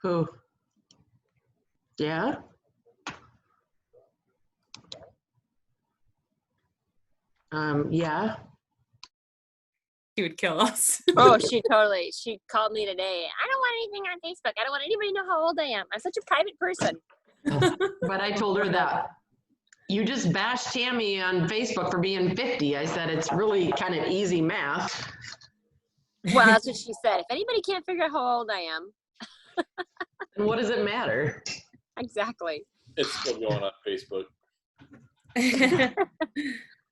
Who? Yeah? Yeah. She would kill us. Oh, she called me today. I don't want anything on Facebook. I don't want anybody to know how old I am. I'm such a private person. But I told her that you just bashed Tammy on Facebook for being 50. I said it's really kind of easy math. Well, that's what she said. If anybody can't figure out how old I am. And what does it matter? Exactly. It's still going on Facebook.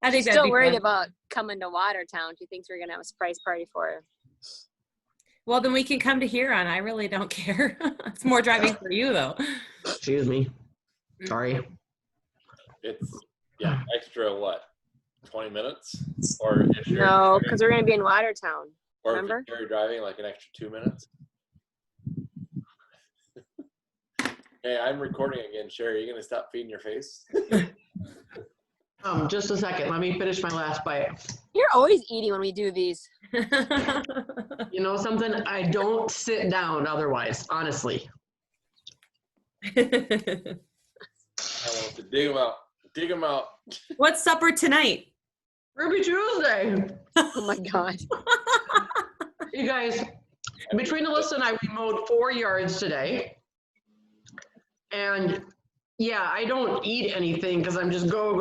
I think Still worried about coming to Watertown. She thinks we're going to have a surprise party for her. Well, then we can come to Huron. I really don't care. It's more driving for you, though. Excuse me. Sorry. It's, extra what? 20 minutes? Or if you're No, because we're going to be in Watertown. or remember? if you're driving, like an extra 2 minutes? Hey, I'm recording again. Sherry, are you going to stop feeding your face? Just a second. Let me finish my last bite. You're always eating when we do these. You know something? I don't sit down otherwise, honestly. I want to dig them out. Dig them out. What's supper tonight? Ruby Tuesday. Oh my God. You guys, between Alyssa and I, we mowed 4 yards today. And yeah, I don't eat anything because I'm just go.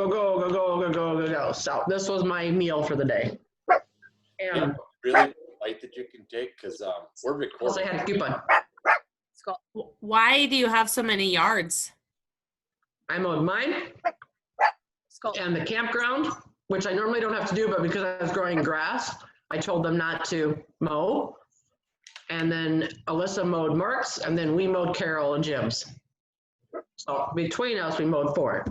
So this was my meal for the day. And Really light that you can take because we're plus recording. I had a coupon. Let's go. Why do you have so many yards? I mowed mine Let's go. and the campground, which I normally don't have to do, but because I was growing grass, I told them not to mow. And then Alyssa mowed Mark's, and then we mowed Carol and Jim's. So between us, we mowed 4.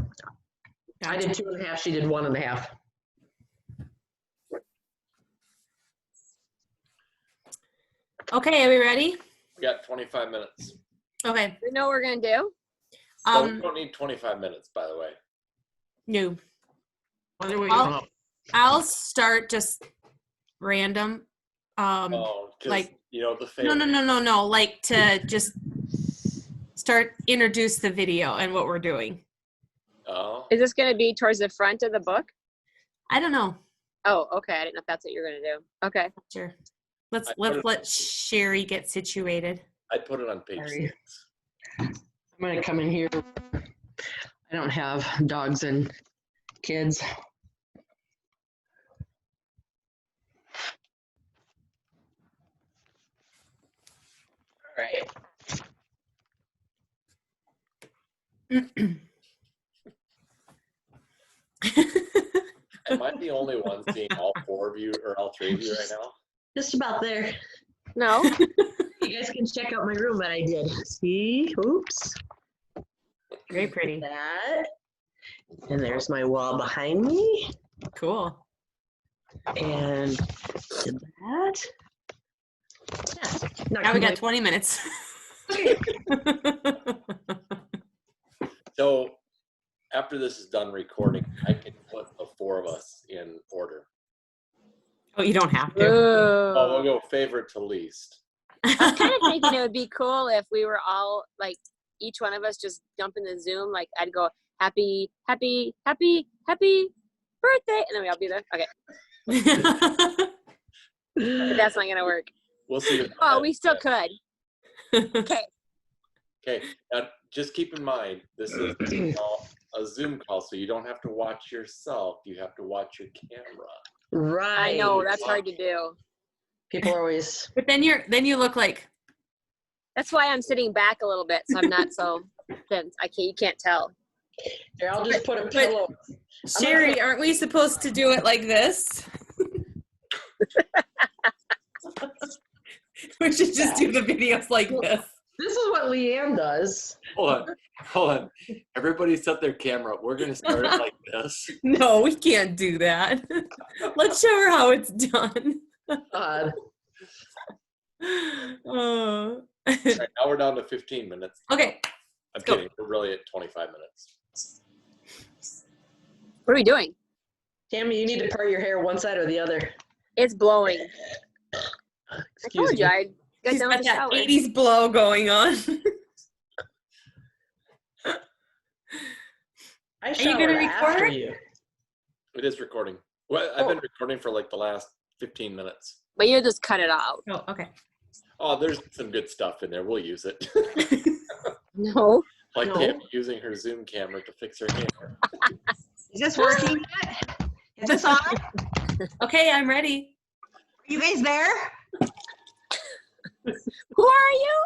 I did 2.5. She did 1.5. Okay, are we ready? We got 25 minutes. Okay. You know what we're going to do? So we don't need 25 minutes, by the way. No. What do we I'll start just random. Like, you know, the No. Like to just start introduce the video and what we're doing. Oh. Is this going to be towards the front of the book? I don't know. Oh, okay. I didn't know if that's what you're going to do. Okay. Sure. Let's let Sherry get situated. I'd put it on page Sorry. 6. I'm going to come in here. I don't have dogs and kids. All right. Am I the only one seeing all 4 of you or all 3 of you right now? Just about there. No. You guys can check out my room that I did. See? Oops. Very pretty. That. And there's my wall behind me. Cool. And did that. Yeah. Now we got 20 minutes. So after this is done recording, I can put the 4 of us in order. Oh, you don't have to. Oh, we'll go favorite to least. I was kind of thinking it would be cool if we were all, like, each one of us just jump in the Zoom. Like, I'd go, happy birthday. And then we all be there. Okay. But that's not going to work. We'll see. Oh, we still could. Okay. Okay. Now, just keep in mind, this is a Zoom call, so you don't have to watch yourself. You have to watch your camera. Right. I know, that's hard to do. People are always. But then you look like. That's why I'm sitting back a little bit, so I'm not so thin. You can't tell. Here, I'll just put a pillow. Sherry, aren't we supposed to do it like this? We should just do the videos like this. This is what Leanne does. Hold on. Everybody set their camera. We're going to start it like this. No, we can't do that. Let's show her how it's done. God. Oh. All right, now we're down to 15 minutes. Okay. I'm kidding. We're really at 25 minutes. What are we doing? Tammy, you need to part your hair one side or the other. It's blowing. I Excuse told me. you I got She's done got with the that shower. 80s blow going on. I you showered gonna after record? you. It is recording. Well, I've been recording for like the last 15 minutes. But you just cut it out. Oh, okay. Oh, there's some good stuff in there. We'll use it. No. Like No. Tammy using her Zoom camera to fix her hair. Is this working yet? Is this on? Are Okay, I'm ready. you guys there? Who are you?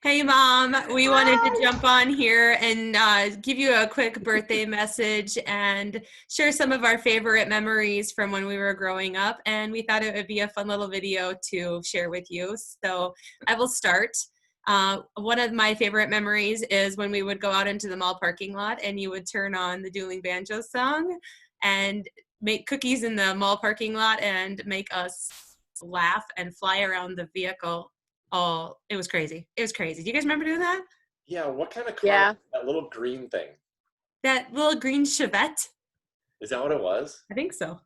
Hey, Mom. We wanted to jump on here and give you a quick birthday message and share some of our favorite memories from when we were growing up. And we thought it would be a fun little video to share with you. So I will start. One of my favorite memories is when we would go out into the mall parking lot and you would turn on the Dueling Banjos song and make cookies in the mall parking lot and make us laugh and fly around the vehicle. Oh, it was crazy. It was crazy. Do you guys remember doing that? Yeah, what kind of car? Yeah. Was that little green thing? That little green Chevette? Is that what it was? I think so.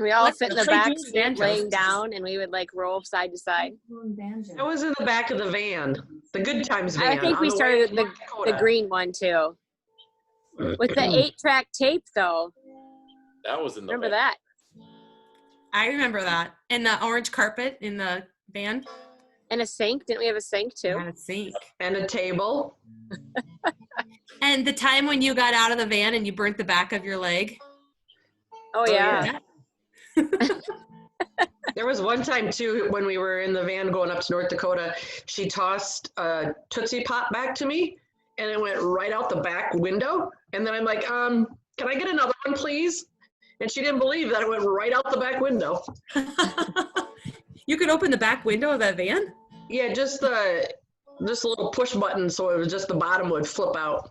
We all Let's sit in the play back Dueling seat Banjos. laying down and we would like roll side to side. I was in the back of the van, the Good Times van. I think we on the way started to the North Dakota. green one too. With the 8-track tape though. That was in the Remember van. that? I remember that. And the orange carpet in the van. And a sink. Didn't we have a sink too? Had a sink. And a table. And the time when you got out of the van and you burnt the back of your leg. Oh yeah. yeah. There was one time too when we were in the van going up to North Dakota, she tossed a Tootsie Pop back to me and it went right out the back window. And then I'm like, can I get another one, please? And she didn't believe that it went right out the back window. You could open the back window of that van? Yeah, just a little push button, so it was just the bottom would flip out.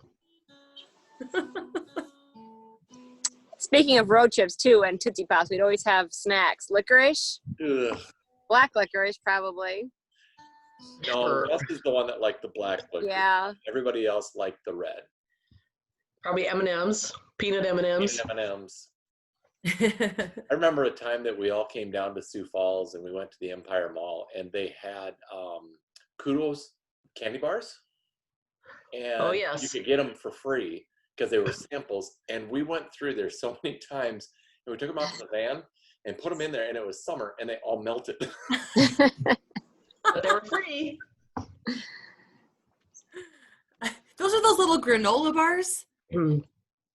Speaking of road trips too and Tootsie Pops, we'd always have snacks. Licorice. Ugh. Black licorice probably. No, Russ is the one that liked the black licorice. Yeah. Everybody else liked the red. Probably M&Ms, peanut M&Ms. M&Ms. I remember a time that we all came down to Sioux Falls and we went to the Empire Mall and they had Kudos candy bars. And Oh, yes. you could get them for free because they were samples. And we went through there so many times and we took them out to the van and put them in there and it was summer and they all melted. But they were free. Those are those little granola bars? Mm,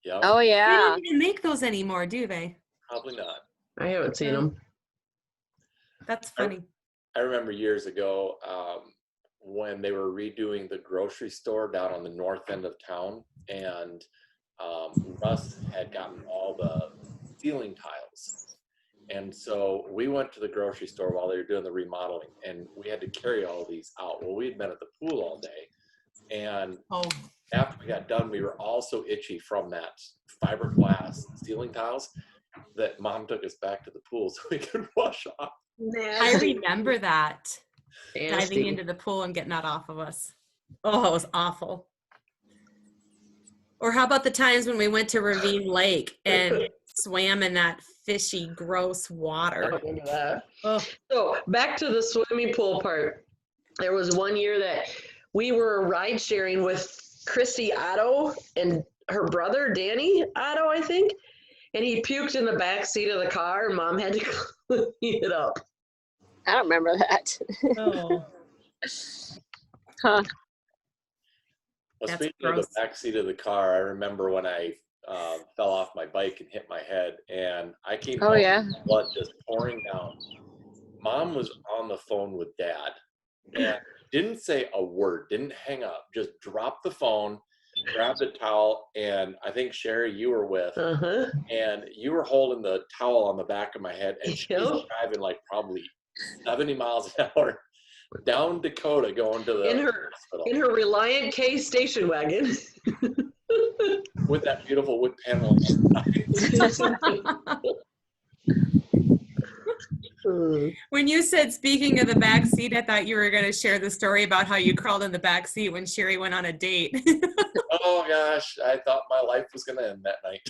Yeah, Oh They yeah. don't even make those anymore, do they? probably not. I haven't seen them. That's funny. I remember years ago when they were redoing the grocery store down on the north end of town, and Russ had gotten all the ceiling tiles. And so we went to the grocery store while they were doing the remodeling, and we had to carry all these out. Well, we had been at the pool all day, and Oh, after we got done, we were all so itchy from that fiberglass ceiling tiles that Mom took us back to the pool so we could wash off. I remember that. Diving Nasty. into the pool and getting that off of us. Oh, it was awful. Or how about the times when we went to Ravine Lake and swam in that fishy, gross I water? don't remember that. Oh, So back to the swimming pool part. There was one year that we were ride sharing with Chrissy Otto and her brother, Danny Otto, I think. And he puked in the back seat of the car and Mom had to clean it up. I don't remember that. oh. Huh. Well, That's speaking gross. of the back seat of the car, I remember when I fell off my bike and hit my head, and I came Oh home yeah. with blood just pouring down. Mom was on the phone with Dad and didn't say a word, didn't hang up, just dropped the phone, grabbed a towel, and I think, Sherry, you were with, Uh-huh. and you were holding the towel on the back of my head, and she's Yep. driving like probably 70 miles an hour down Dakota going to the In her hospital in her Reliant K station wagon. with that beautiful wood paneling. When you said speaking of the back seat, I thought you were going to share the story about how you crawled in the back seat when Sherry went on a date. Oh gosh, I thought my life was gonna end that night.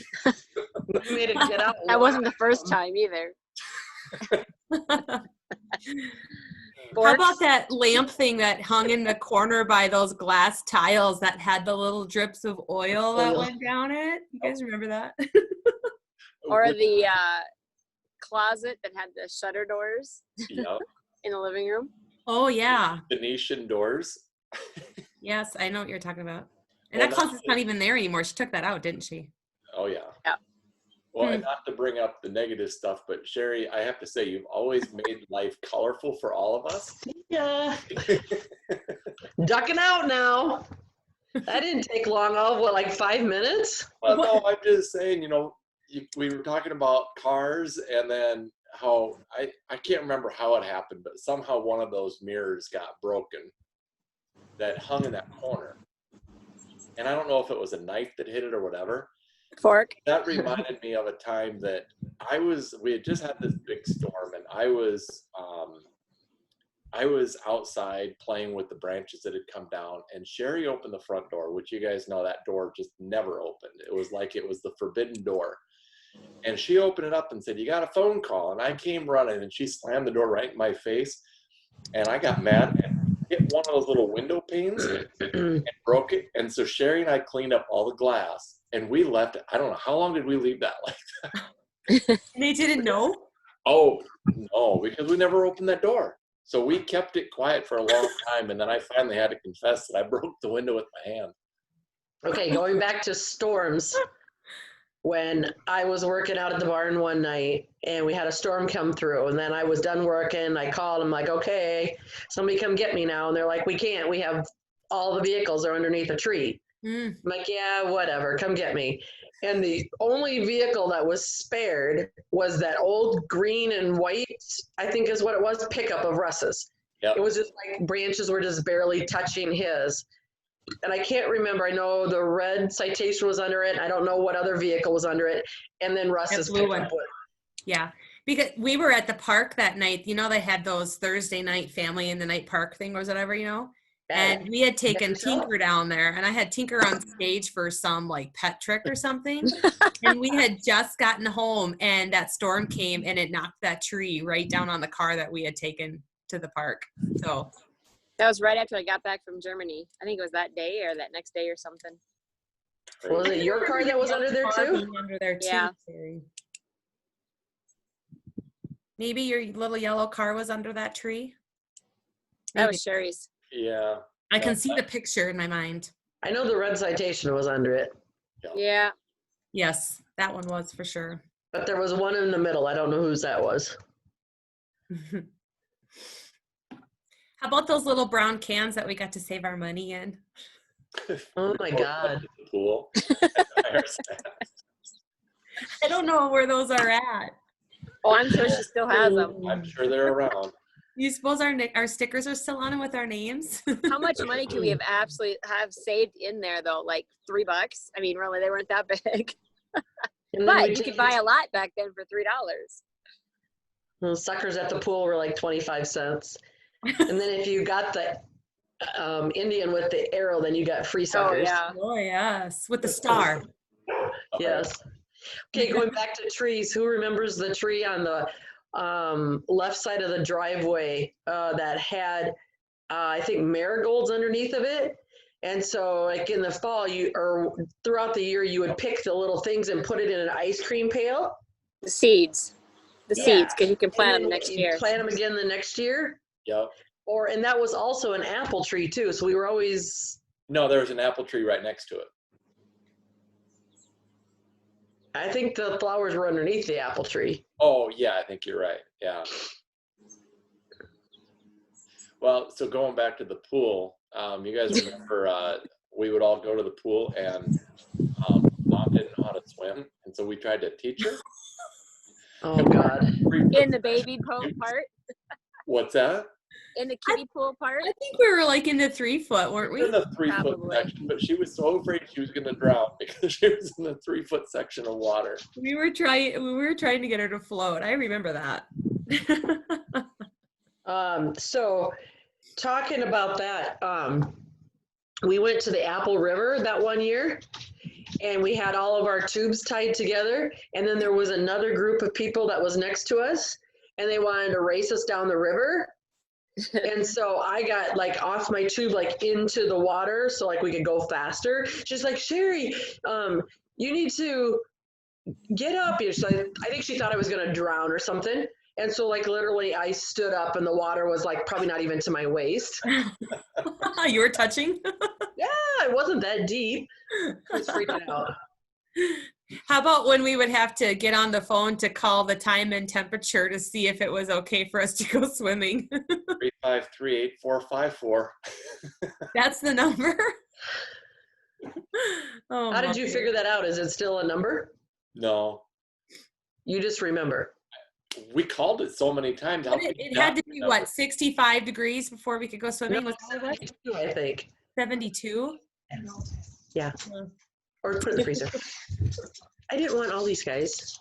We made it get out. That wasn't the first time either. How about that lamp thing that hung in the corner by those glass tiles that had the little drips of oil that went down it? You guys remember that? Or the closet that had the shutter doors Yep. in the living room. Oh, yeah. Venetian doors. Yes, I know what you're talking about. And Well, that closet's not even there anymore. She took that out, didn't she? Oh, yeah. Yeah. Well, and not to bring up the negative stuff, but Sherry, I have to say, you've always made life colorful for all of us. Yeah. Ducking out now. That didn't take long. Oh, what, like 5 minutes? Well, no, I'm just saying, we were talking about cars, and then how I can't remember how it happened, but somehow one of those mirrors got broken that hung in that corner. And I don't know if it was a knife that hit it or whatever. Fork. That reminded me of a time that we had just had this big storm, and I was outside playing with the branches that had come down, and Sherry opened the front door, which you guys know that door just never opened. It was like it was the forbidden door. And she opened it up and said, "You got a phone call." And I came running, and she slammed the door right in my face, and I got mad and hit one of those little window panes and broke it. And so Sherry and I cleaned up all the glass, and we left it. I don't know, how long did we leave that like that? They didn't know? Oh, no, because we never opened that door. So we kept it quiet for a long time, and then I finally had to confess that I broke the window with my hand. Okay, going back to storms. When I was working out at the barn one night and we had a storm come through, and then I was done working, I called them like, okay, somebody come get me now. And they're like, we can't, we have all the vehicles are underneath a tree. I'm like, yeah, whatever, come get me. And the only vehicle that was spared was that old green and white, I think is what it was, pickup of Russ's. Yep. It was just like branches were just barely touching his. And I can't remember. I know the red Citation was under it. I don't know what other vehicle was under it. And then Russ's blue pickup one. Yeah. Because we were at the park that night. They had those Thursday night family in the night park thing or whatever, And we had taken Tinker down there, and I had Tinker on stage for some like pet trick or something. And we had just gotten home, and that storm came, and it knocked that tree right down on the car that we had taken to the park. So that was right after I got back from Germany. I think it was that day or that next day or something. Was it your car that was under there too? Under there too. Yeah. Maybe your little yellow car was under that tree. That was Sherry's. Yeah. I can see the picture in my mind. I know the red Citation was under it. Yeah. Yes, that one was for sure. But there was one in the middle. I don't know whose that was. How about those little brown cans that we got to save our money in? Oh my God. Pool. I don't know where those are at. Oh, I'm sure she still has them. I'm sure they're around. You suppose our stickers are still on them with our names? How much money can we have saved in there though? Like $3? I mean, really, they weren't that big. But you could buy a lot back then for $3. Those suckers at the pool were like 25 cents. And then if you got the Indian with the arrow, then you got free suckers. Oh, yeah. Oh, yes. With the star. Yes. Okay, going back to trees. Who remembers the tree on the left side of the driveway that had, I think, marigolds underneath of it? And so like in the fall, or throughout the year, you would pick the little things and put it in an ice cream pail. The seeds. Seeds, because you can plant them next year. Plant them again the next year? Yep. And that was also an apple tree too. So we were always. No, there was an apple tree right next to it. I think the flowers were underneath the apple tree. Oh, yeah, I think you're right. Yeah. Well, so going back to the pool, you guys remember we would all go to the pool, and Mom didn't know how to swim, and so we tried to teach her. Oh, God. In the baby pool part? What's that? In the kiddie pool part? I think we were like in the 3-foot, weren't we? In the 3-foot section, but she was so afraid she was going to drown because she was in the 3-foot section of water. We were trying to get her to float. I remember that. So talking about that, we went to the Apple River that one year, and we had all of our tubes tied together, and then there was another group of people that was next to us, and they wanted to race us down the river. And so I got like off my tube, like into the water, so like we could go faster. She's like, Sherry, you need to get up. So I think she thought I was gonna drown or something. And so like literally I stood up and the water was like probably not even to my waist. You were touching? Yeah, it wasn't that deep. I was freaking out. How about when we would have to get on the phone to call the time and temperature to see if it was okay for us to go swimming? 3538454. That's the number? Oh, How did you figure that out? Is it still a number? No, You just remember. we called it so many times. How But could it you had not to be, remember? what, 65 degrees before we could go swimming? No, Was that what it was? 72, I think. 72? Yeah. Or put it in the freezer. I didn't want all these guys.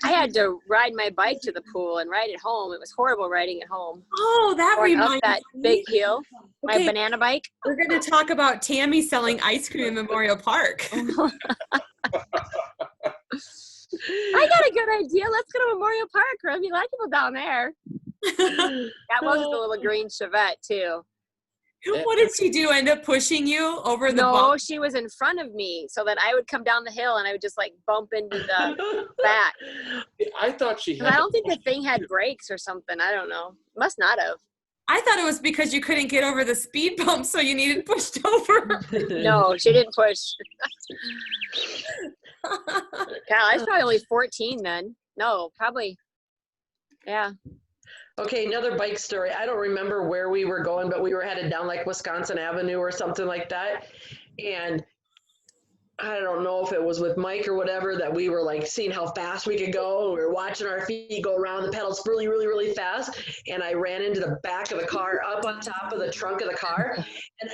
I had to ride my bike to the pool and ride it home. It was horrible riding it home. Oh, that Going up reminds that me. big hill. My Okay, banana bike. we're going to talk about Tammy selling ice cream in Memorial Park. I got a good idea. Let's go to Memorial Park. There'll be a lot of people down there. That was the little green Chevette too. What did she do? End up pushing you over the No, bump? she was in front of me so that I would come down the hill and I would just like bump into the back. I thought she But had. I don't think the thing had brakes or something. I don't know. Must not have. I thought it was because you couldn't get over the speed bump, so you needed pushed over. No, she didn't push. God, I was probably only 14 then. No, probably. Yeah. Okay, another bike story. I don't remember where we were going, but we were headed down like Wisconsin Avenue or something like that. And I don't know if it was with Mike or whatever that we were like seeing how fast we could go. We were watching our feet go around the pedals really, really, really fast. And I ran into the back of the car, up on top of the trunk of the car. And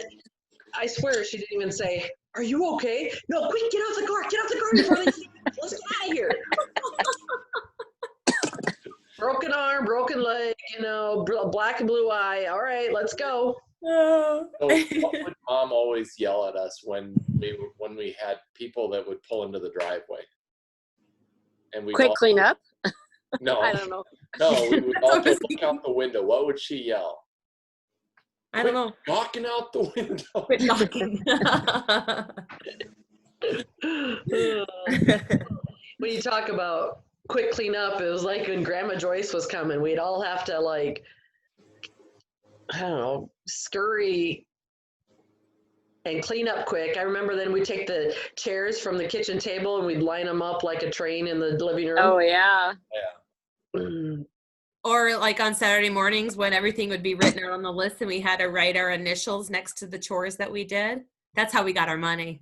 I swear she didn't even say, "Are you okay?" No, quick, get off the car before they see you. Let's get out of here. Broken arm, broken leg, black and blue eye. All right, let's go. So what would Mom always yell at us when we had people that would pull into the driveway? And we Quick clean up. No, I don't know. no, we would all just look out the window. What would she yell? I don't know. Knocking out the window. Quit knocking. When you talk about quick cleanup, it was like when Grandma Joyce was coming, we'd all have to like, I don't know, scurry and clean up quick. I remember then we'd take the chairs from the kitchen table and we'd line them up like a train in the living room. Oh, yeah. Mm. Or like on Saturday mornings when everything would be written out on the list and we had to write our initials next to the chores that we did. That's how we got our money.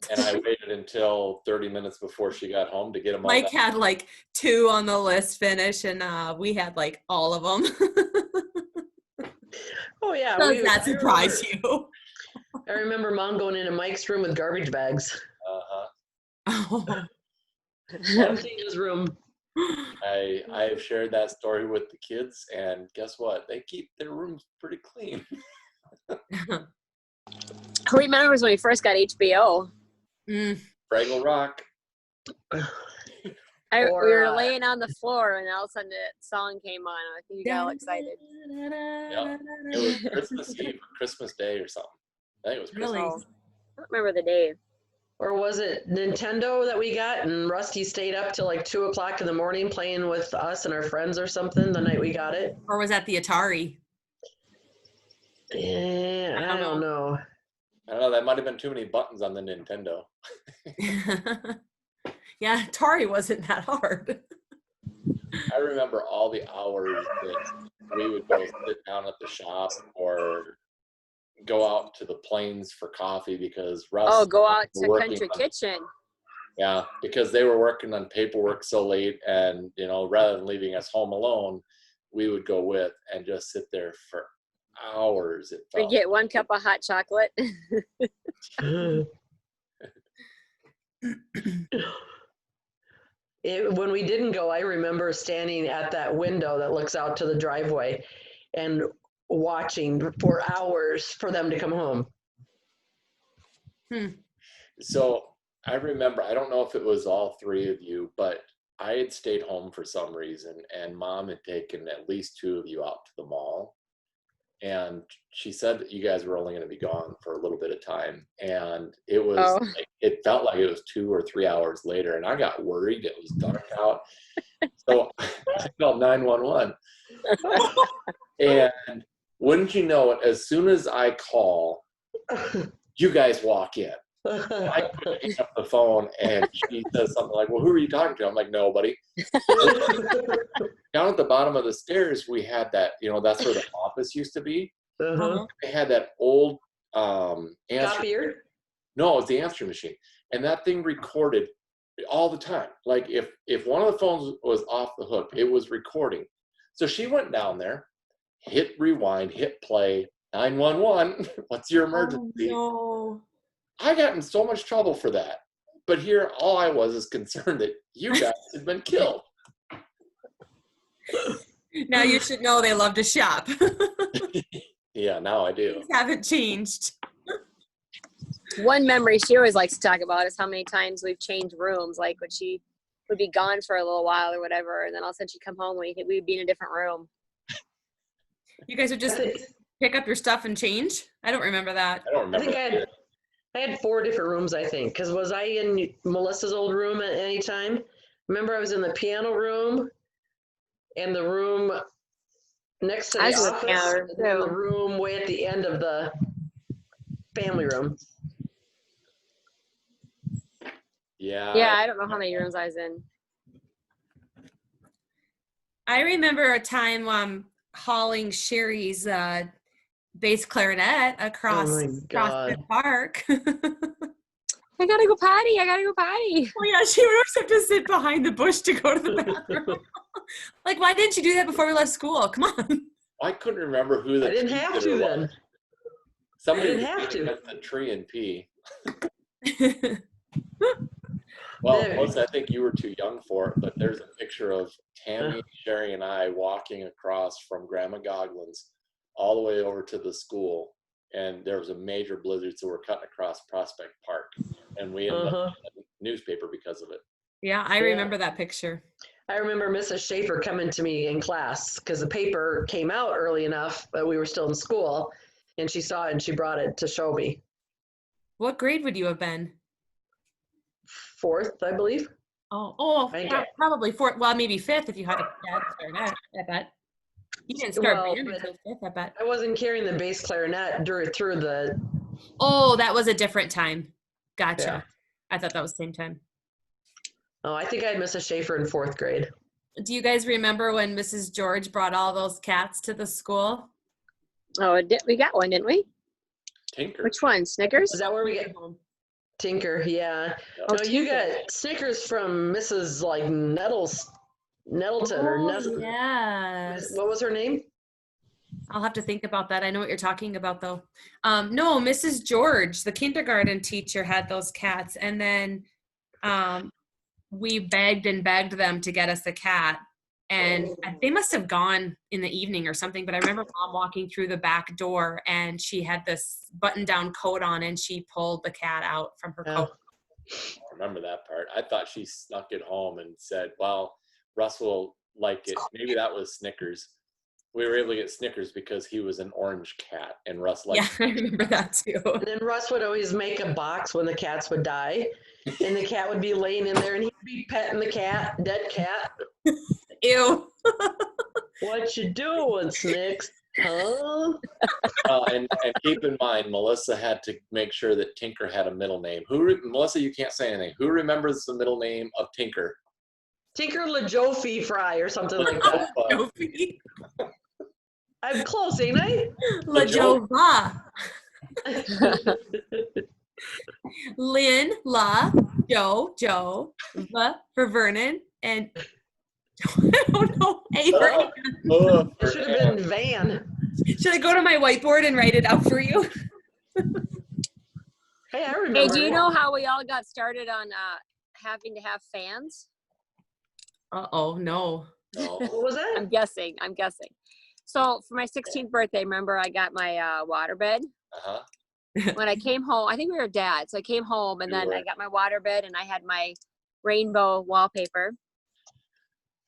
And I waited until 30 minutes before she got home to get them all Mike done. had like 2 on the list finish and we had like all of them. Oh yeah. Does that surprise you? I remember Mom going into Mike's room with garbage bags. Uh-huh. Oh. Emptying his room. I have shared that story with the kids, and guess what? They keep their rooms pretty clean. Who remembers when we first got HBO? Fraggle Rock. We Or, were laying on the floor and all of a sudden the song came on. I think we got all excited. Yeah. It was Christmas Eve or Christmas Day or something. I think it was Christmas. Really? Oh, I don't remember the day. Or was it Nintendo that we got and Rusty stayed up till like 2 o'clock in the morning playing with us and our friends or something the night we got it? Or was that the Atari? Yeah, I don't know. I don't know. That might have been too many buttons on the Nintendo. Yeah, Atari wasn't that hard. I remember all the hours that we would go sit down at the shop or go out to the Plains for coffee because Russ. Oh, go out was to working Country on- Kitchen. Yeah, because they were working on paperwork so late, and rather than leaving us home alone, we would go with and just sit there for hours. It We felt. get 1 cup of hot chocolate. When we didn't go, I remember standing at that window that looks out to the driveway and watching for hours for them to come home. So I remember, I don't know if it was all 3 of you, but I had stayed home for some reason, and Mom had taken at least 2 of you out to the mall. And she said that you guys were only going to be gone for a little bit of time. And it was, it felt like it was 2 or 3 hours later. And I got worried. It was dark out. So I called 911. And wouldn't you know it, as soon as I call, you guys walk in. I couldn't hang up the phone, and she says something like, well, who are you talking to? I'm like, nobody. Down at the bottom of the stairs, we had that, that's where the office used to be. They had that old copier? No, it was the answering machine. And that thing recorded all the time. Like if one of the phones was off the hook, it was recording. So she went down there, hit rewind, hit play, 911, what's your emergency? Oh, no. I got in so much trouble for that. But here, all I was is concerned that you guys had been killed. Now you should know they love to shop. Yeah, now I do. Things haven't changed. One memory she always likes to talk about is how many times we've changed rooms. Like when she would be gone for a little while or whatever, and then all of a sudden she'd come home and we'd be in a different room. You guys would just pick up your stuff and change? I don't remember that. I don't remember. I had 4 different rooms, I think. Because was I in Melissa's old room at any time? Remember, I was in the piano room and the room next to the office, and then the room way at the end of the family room. Yeah. Yeah, I don't know how many rooms I was in. I remember a time hauling Sherry's bass clarinet across the park. I gotta go potty. Oh yeah, she would always have to sit behind the bush to go to the bathroom. Like, why didn't you do that before we left school? Come on. I couldn't remember who I didn't have to then. Somebody didn't have to. At the tree and pee. Well, Melissa, I think you were too young for it, but there's a picture of Tammy, Sherry, and I walking across from Grandma Goglin's all the way over to the school, and there was a major blizzard, so we're cutting across Prospect Park, and we ended up in the newspaper because of it. Yeah, I remember that picture. I remember Mrs. Schaefer coming to me in class because the paper came out early enough that we were still in school, and she saw it and she brought it to show me. What grade would you have been? 4th, I believe. Probably 4th. Well, maybe 5th if you had a clarinet, I bet. You didn't start band until 5th, I bet. I wasn't carrying the bass clarinet through the... Oh, that was a different time. Gotcha. Yeah. I thought that was the same time. Oh, I think I had Mrs. Schaefer in 4th grade. Do you guys remember when Mrs. George brought all those cats to the school? Oh, we got one, didn't we? Tinker. Which one? Snickers? Is that where we get Tinker? Yeah. Oh, no, you got Snickers from Mrs. like Nettleton or Nettleton. Yes. What was her name? I'll have to think about that. I know what you're talking about, though. No, Mrs. George, the kindergarten teacher, had those cats, and then we begged and begged them to get us a cat, and they must have gone in the evening or something, but I remember Mom walking through the back door, and she had this button-down coat on, and she pulled the cat out from her coat. I remember that part. I thought she snuck it home and said, well, Russ will like it. Maybe that was Snickers. We were able to get Snickers because he was an orange cat, and Russ liked I remember that too. And then Russ would always make a box when the cats would die, and the cat would be laying in there, and he'd be petting the cat, dead cat. Ew. What you doing, Snicks? Huh? and keep in mind, Melissa had to make sure that Tinker had a middle name. Melissa, you can't say anything. Who remembers the middle name of Tinker? Tinker LaJofi Fry or something like that. I'm close, ain't I? La Jova. Lynn, La, Joe, Va for Vernon, and I don't know. Avery. It should have been Van. Should I go to my whiteboard and write it out for you? Hey, I remember. Hey, do you know how we all got started on having to have fans? Uh-oh, no. What was that? I'm guessing. So for my 16th birthday, remember I got my waterbed? Uh-huh. When I came home, I think we were dad. So I came home and then I got my waterbed and I had my rainbow wallpaper.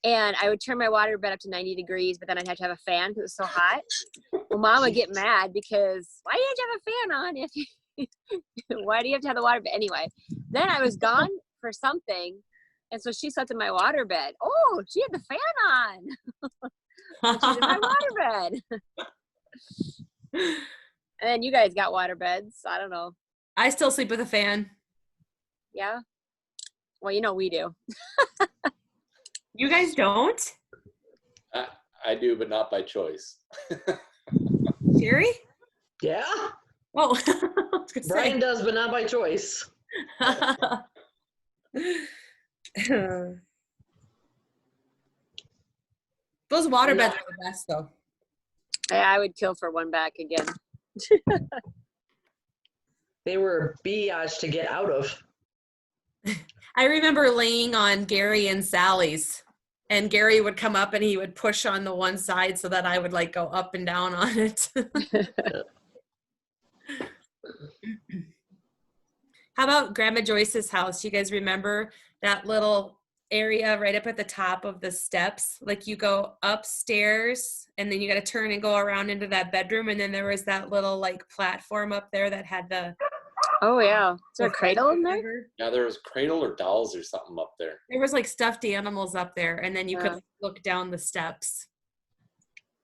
And I would turn my water bed up to 90 degrees, but then I'd have to have a fan because it was so hot. Well, Mom would get mad because why do you have to have a fan on if you, why do you have to have the water bed? Anyway, then I was gone for something. And so she slept in my water bed. Oh, she had the fan on. And she's in my water bed. And then you guys got water beds. I don't know. I still sleep with a fan. Yeah. Well, you know we do. You guys don't? I do, but not by choice. Jerry? Yeah. Oh, I was gonna Brian say. does, but not by choice. Those water beds are the best, though. I would kill for one back again. They were biatch to get out of. I remember laying on Gary and Sally's, and Gary would come up and he would push on the one side so that I would like go up and down on it. How about Grandma Joyce's house? You guys remember that little area right up at the top of the steps? Like you go upstairs and then you got to turn and go around into that bedroom, and then there was that little like platform up there that had the Oh, yeah. Is there a cradle in there? Yeah, there was cradle or dolls or something up there. There was like stuffed animals up there, and then you could look down the steps.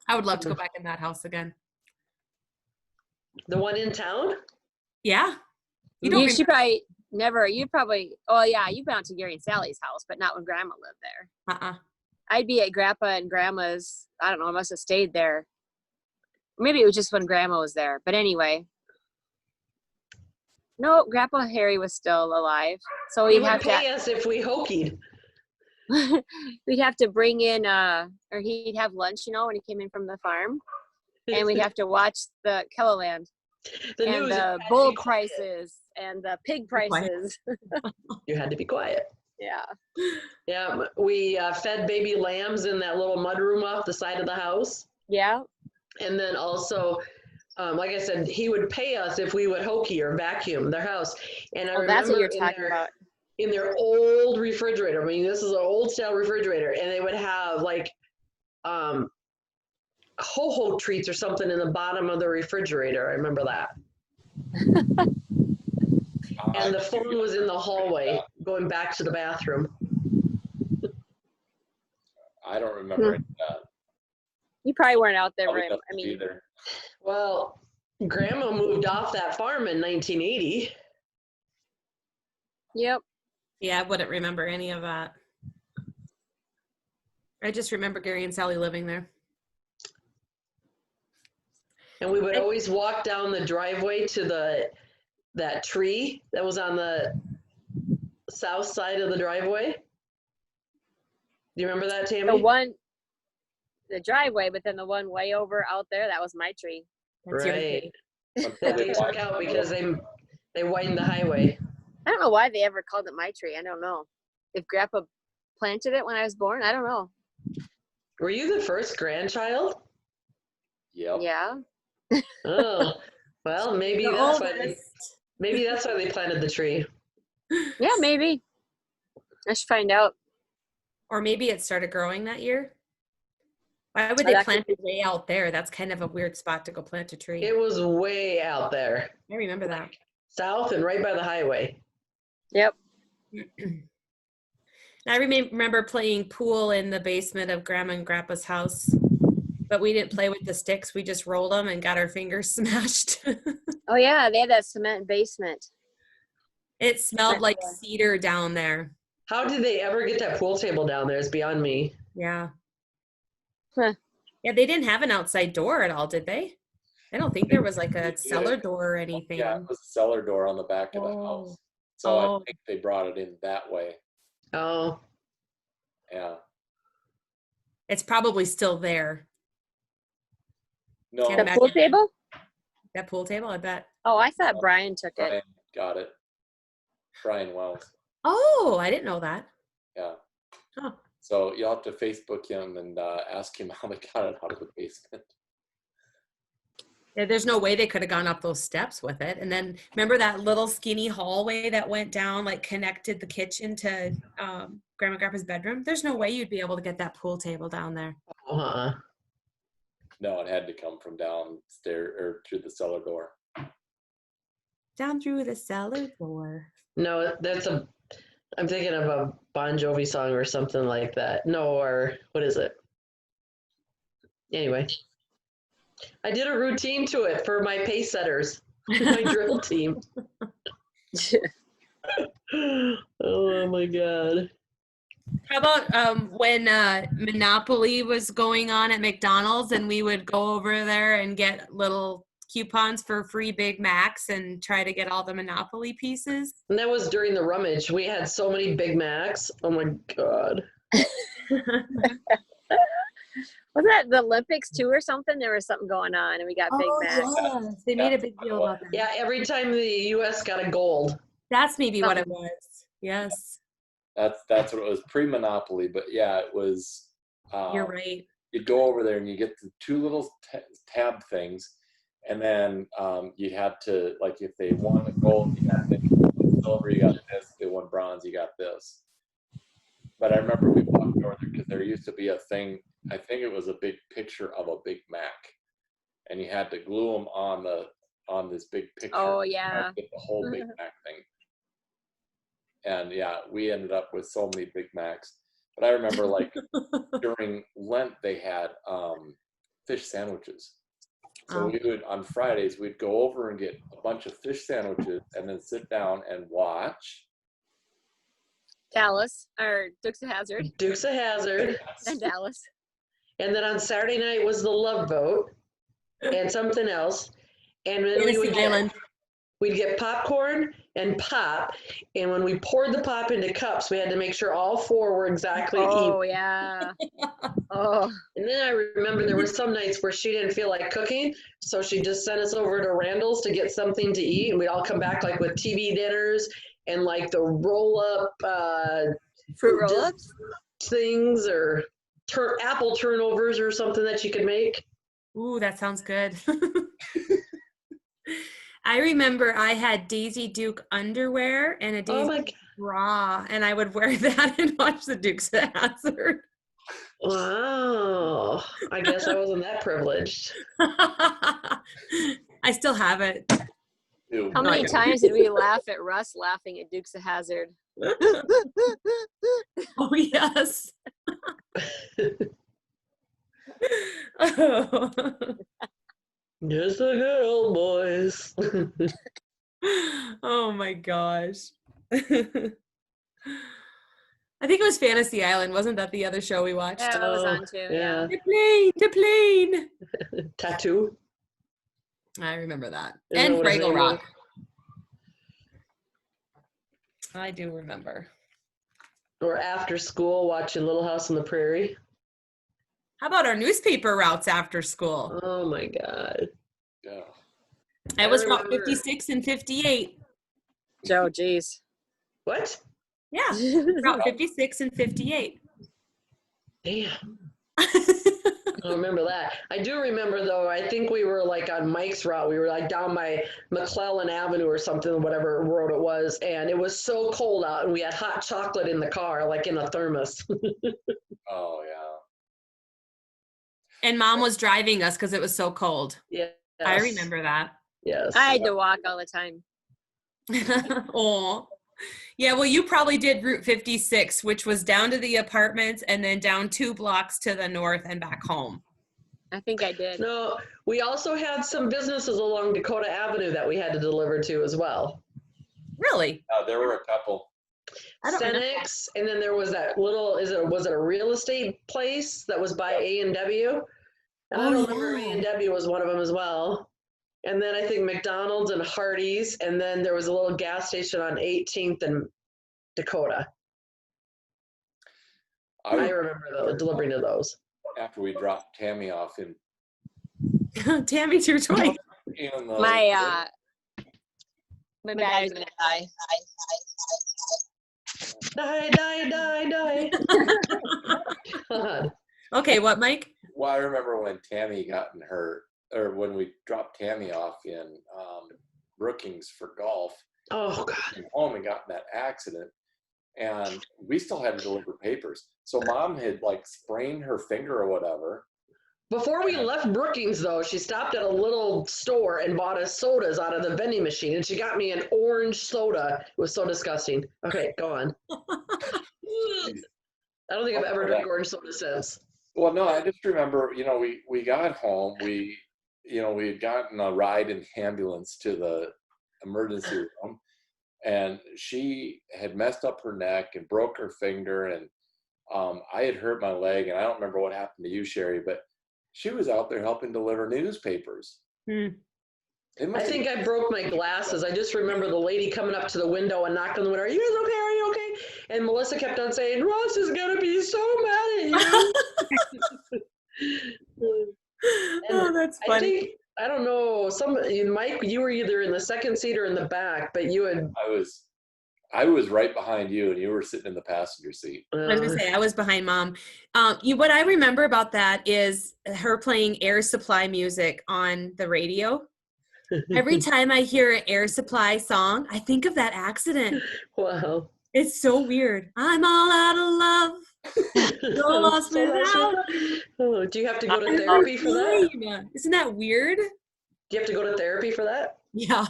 I would love to go back in that house again. The one in town? Yeah. She probably never, oh yeah, you've been out to Gary and Sally's house, but not when Grandma lived there. I'd be at Grandpa and Grandma's, I don't know, I must have stayed there. Maybe it was just when Grandma was there. But anyway. No, Grandpa Harry was still alive. So He would pay us if we hokied. We'd have to bring in, or he'd have lunch, when he came in from the farm. And we'd have to watch the Kelloland. And the bull prices and the pig prices. You had to be quiet. Yeah. Yeah, we fed baby lambs in that little mudroom off the side of the house. Yeah. And then also, like I said, he would pay us if we would hokey or vacuum their house. And I remember that's what you're talking about. In their old refrigerator. I mean, this is an old style refrigerator, and they would have like ho-ho treats or something in the bottom of the refrigerator. I remember that. And the phone was in the hallway going back to the bathroom. I don't remember any of that. You probably weren't out there. Probably I mean, either. Well, Grandma moved off that farm in 1980. Yep. Yeah, I wouldn't remember any of that. I just remember Gary and Sally living there. And we would always walk down the driveway to that tree that was on the south side of the driveway. Do you remember that, Tammy? The driveway, but then the one way over out there, that was my tree. Right. That they took out because they widened the highway. I don't know why they ever called it my tree. I don't know. If Grandpa planted it when I was born, I don't know. Were you the first grandchild? Yep. Yeah. Oh, well, maybe that's why they planted the tree. Yeah, maybe. I should find out. Or maybe it started growing that year. Why would they plant it way out there? That's kind of a weird spot to go plant a tree. It was way out there. I remember that. South and right by the highway. Yep. I remember playing pool in the basement of Grandma and Grandpa's house, but we didn't play with the sticks. We just rolled them and got our fingers smashed. Oh yeah, they had that cement basement. It smelled like cedar down there. How did they ever get that pool table down there? It's beyond me. Yeah. Huh. Yeah, they didn't have an outside door at all, did they? I don't think there was like a cellar door or anything. Yeah, it was a cellar door on the back of the house. So I think they brought it in that way. Oh. Yeah. It's probably still there. No. The pool table? That pool table, I bet. Oh, I thought Brian took it. Brian got it. Brian Wells. Oh, I didn't know that. Yeah. Huh. So you'll have to Facebook him and ask him how they got it out of the basement. Yeah, there's no way they could have gone up those steps with it. And then remember that little skinny hallway that went down, like connected the kitchen to Grandma and Grandpa's bedroom? There's no way you'd be able to get that pool table down there. Uh-huh. No, it had to come from downstairs or through the cellar door. Down through the cellar door. No, I'm thinking of a Bon Jovi song or something like that. No, or what is it? Anyway, I did a routine to it for my pace setters, my drill team. Oh my God. How about when Monopoly was going on at McDonald's and we would go over there and get little coupons for free Big Macs and try to get all the Monopoly pieces? And that was during the rummage. We had so many Big Macs. Oh my God. Wasn't that the Olympics too or something? There was something going on and we got Big Macs. Yes. They made a big deal about that. Yeah, every time the U.S. got a gold. That's maybe what it was. Yes. That's what it was, pre-Monopoly. But yeah, it was. You're right. You'd go over there and you get the two little tab things, and then you had to, like, if they won the gold, you got this. Silver, you got this. If they won bronze, you got this. But I remember we walked over there because there used to be a thing. I think it was a big picture of a Big Mac, and you had to glue them on this big picture. Oh yeah. Get the whole Big Mac thing. And yeah, we ended up with so many Big Macs. But I remember, like, during Lent, they had fish sandwiches. So we would, on Fridays, we'd go over and get a bunch of fish sandwiches and then sit down and watch Dallas, or Dukes of Hazzard. Dukes of Hazzard. And Dallas. And then on Saturday night was the Love Boat and something else. And then we'd get popcorn and pop. And when we poured the pop into cups, we had to make sure all four were exactly even. Oh, yeah. Oh. And then I remember there were some nights where she didn't feel like cooking, so she just sent us over to Randall's to get something to eat, and we'd all come back like with TV dinners and like the roll-up Fruit roll-ups? things, or apple turnovers or something that you could make. Ooh, that sounds good. I remember I had Daisy Duke underwear and a Daisy bra, and I would wear that and watch the Dukes of Hazzard. Wow. I guess I wasn't that privileged. I still have it. Ew. How many times did we laugh at Russ laughing at Dukes of Hazzard? Oh, yes. Oh. Just a girl, boys. Oh my gosh. I think it was Fantasy Island. Wasn't that the other show we watched? Yeah, that was on too. Yeah. The plane. Tattoo. I remember that. Isn't And that what his Fraggle name Rock. I do remember. Or after school watching Little House on the Prairie. How about our newspaper routes after school? Oh my God. Yeah. It was Route 56 and 58. Joe, geez. What? Yeah, Route 56 and 58. Damn. I don't remember that. I do remember, though, I think we were like on Mike's route. We were like down by McClellan Avenue or something, whatever road it was. And it was so cold out, and we had hot chocolate in the car, like in a thermos. Oh, yeah. And Mom was driving us because it was so cold. Yes. I remember that. Yes. I had to walk all the time. Oh, yeah. Well, you probably did Route 56, which was down to the apartments and then down 2 blocks to the north and back home. I think I did. No, we also had some businesses along Dakota Avenue that we had to deliver to as well. Really? There were a couple. I don't know. Senex, and then there was that little, was it a real estate place that was by A&W? And I don't remember A&W was one of them as well. And then I think McDonald's and Hardee's, and then there was a little gas station on 18th and Dakota. I remember delivering to those. After we dropped Tammy off in Tammy, to your toy. My battery's gonna die. Die. God. Okay, what, Mike? Well, I remember when Tammy got in her or when we dropped Tammy off in Brookings for golf, Oh God. came home and got in that accident, and we still had to deliver papers. So mom had like sprained her finger or whatever. Before we left Brookings, though, she stopped at a little store and bought us sodas out of the vending machine, and she got me an orange soda. It was so disgusting. Okay, go on. I don't think I've ever drank orange soda since. Well, no, I just remember, we got home, we had gotten a ride in the ambulance to the emergency room, and she had messed up her neck and broke her finger, and I had hurt my leg, and I don't remember what happened to you, Sherry, but she was out there helping deliver newspapers. I think I broke my glasses. I just remember the lady coming up to the window and knocking on the window. Are you guys okay? Are you okay? And Melissa kept on saying, Ross is going to be so mad at you. Oh, that's funny. I don't know. Mike, you were either in the second seat or in the back, but you had. I was right behind you, and you were sitting in the passenger seat. I was gonna say I was behind Mom. What I remember about that is her playing Air Supply music on the radio. Every time I hear an Air Supply song, I think of that accident. Wow. It's so weird. I'm all out of love. So lost without. Oh, do you have to go to therapy for that? Isn't that weird? Do you have to go to therapy for that? Yeah.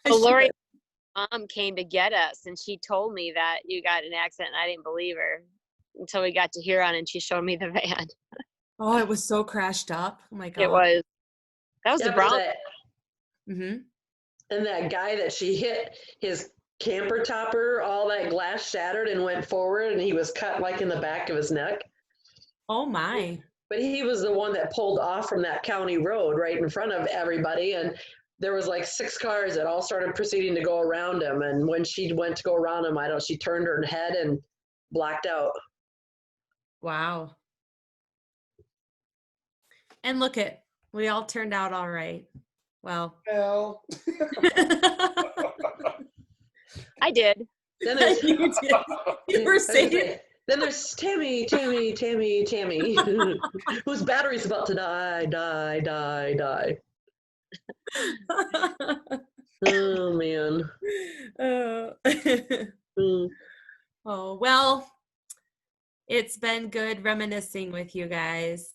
Well, Lori, mom came to get us, and she told me that you got in an accident, and I didn't believe her until we got to Huron, and she showed me the van. Oh, it was so crashed up. Oh my God. It was. That was the brown. Mm-hmm. And that guy that she hit, his camper topper, all that glass shattered and went forward, and he was cut like in the back of his neck. Oh my. But he was the one that pulled off from that county road right in front of everybody, and there was like 6 cars that all started proceeding to go around him. And when she went to go around him, she turned her head and blacked out. Wow. And look we all turned out all right. Well. I did. Then there's, You did. You were saying. Then there's Tammy, whose battery's about to die. Oh, man. Oh, well, it's been good reminiscing with you guys.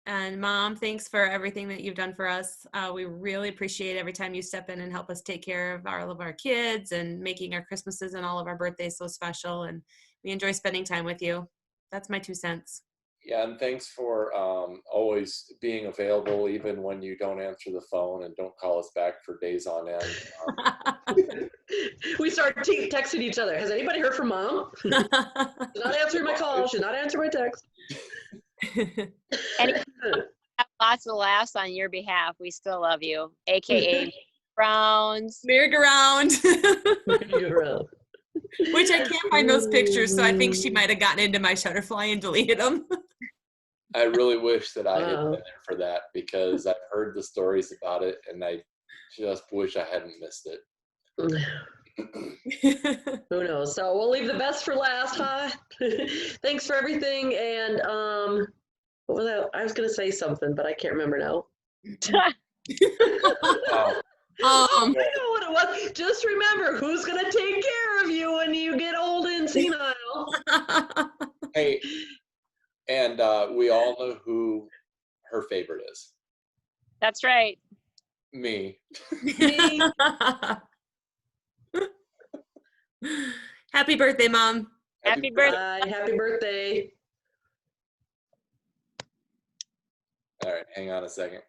And Mom, thanks for everything that you've done for us. We really appreciate every time you step in and help us take care of all of our kids and making our Christmases and all of our birthdays so special. And we enjoy spending time with you. That's my 2 cents. Yeah, and thanks for always being available, even when you don't answer the phone and don't call us back for days on end. We start texting each other. Has anybody heard from Mom? She's not answering my call. She's not answering my text. And have lots of laughs on your behalf. We still love you, aka Browns. Merry-go-round. Merry-go-round. Which I can't find those pictures, so I think she might have gotten into my Shutterfly and deleted them. I really wish that I had been there for that, because I've heard the stories about it, and I just wish I hadn't missed it. Who knows? So we'll leave the best for last, huh? Thanks for everything. And what was that? I was going to say something, but I can't remember now. I know what it was. Just remember, who's going to take care of you when you get old and senile? Hey, and we all know who her favorite is. That's right. Me. Happy birthday, Mom. Happy birthday. Bye. Happy birthday. All right, hang on a second.